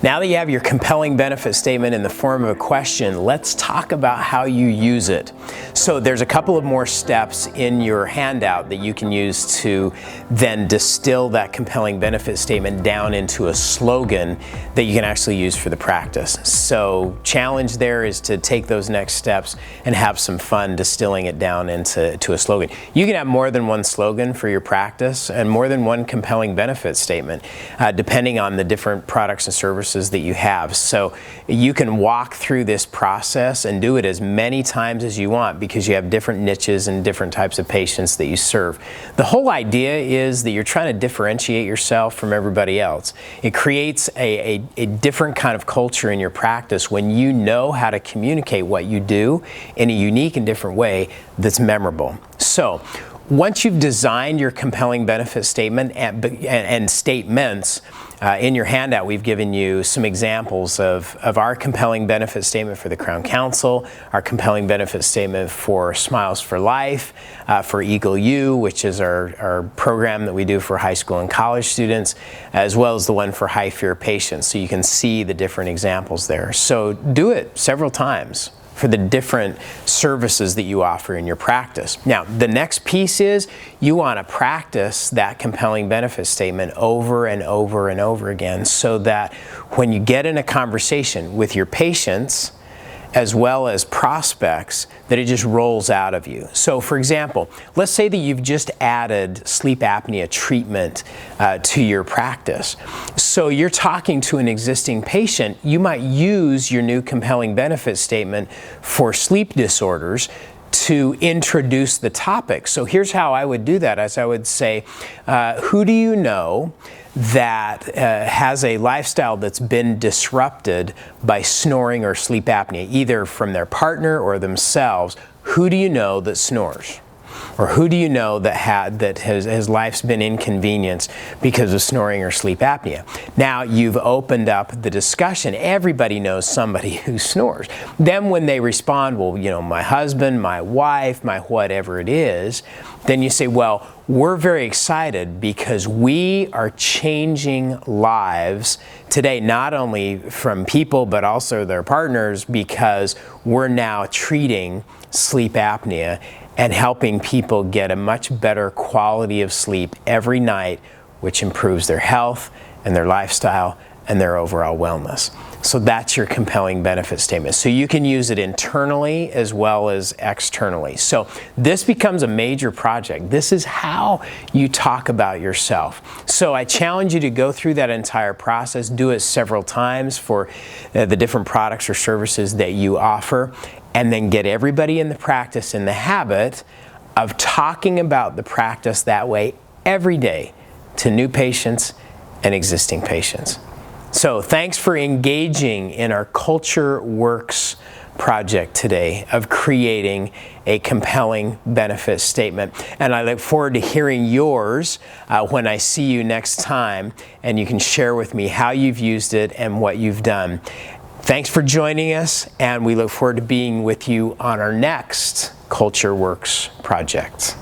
Now that you have your compelling benefit statement in the form of a question, let's talk about how you use it. So there's a couple of more steps in your handout that you can use to then distill that compelling benefit statement down into a slogan that you can actually use for the practice. So challenge there is to take those next steps and have some fun distilling it down into a slogan. You can have more than one slogan for your practice and more than one compelling benefit statement, depending on the different products and services that you have. So you can walk through this process and do it as many times as you want because you have different niches and different types of patients that you serve. The whole idea is that you're trying to differentiate yourself from everybody else. It creates a different kind of culture in your practice when you know how to communicate what you do in a unique and different way that's memorable. So once you've designed your compelling benefit statement and statements, in your handout we've given you some examples of our compelling benefit statement for the Crown Council, our compelling benefit statement for Smiles for Life, for Eagle U, which is our program that we do for high school and college students, as well as the one for high fear patients. So you can see the different examples there. So do it several times for the different services that you offer in your practice. Now, the next piece is you want to practice that compelling benefit statement over and over and over again so that when you get in a conversation with your patients as well as prospects, that it just rolls out of you. So for example, let's say that you've just added sleep apnea treatment to your practice. So you're talking to an existing patient, you might use your new compelling benefit statement for sleep disorders to introduce the topic. So here's how I would do that, as I would say, who do you know that has a lifestyle that's been disrupted by snoring or sleep apnea, either from their partner or themselves? Who do you know that snores? Or who do you know that his life's been inconvenienced because of snoring or sleep apnea? Now you've opened up the discussion. Everybody knows somebody who snores. Then when they respond, well, you know, my husband, my wife, my whatever it is, then you say, well, we're very excited because we are changing lives today, not only from people but also their partners, because we're now treating sleep apnea and helping people get a much better quality of sleep every night, which improves their health and their lifestyle and their overall wellness. So that's your compelling benefit statement. So you can use it internally as well as externally. So this becomes a major project. This is how you talk about yourself. So I challenge you to go through that entire process, do it several times for the different products or services that you offer, and then get everybody in the practice in the habit of talking about the practice that way every day to new patients and existing patients. So thanks for engaging in our Culture Works project today of creating a compelling benefit statement. And I look forward to hearing yours when I see you next time, and you can share with me how you've used it and what you've done. Thanks for joining us, and we look forward to being with you on our next Culture Works project.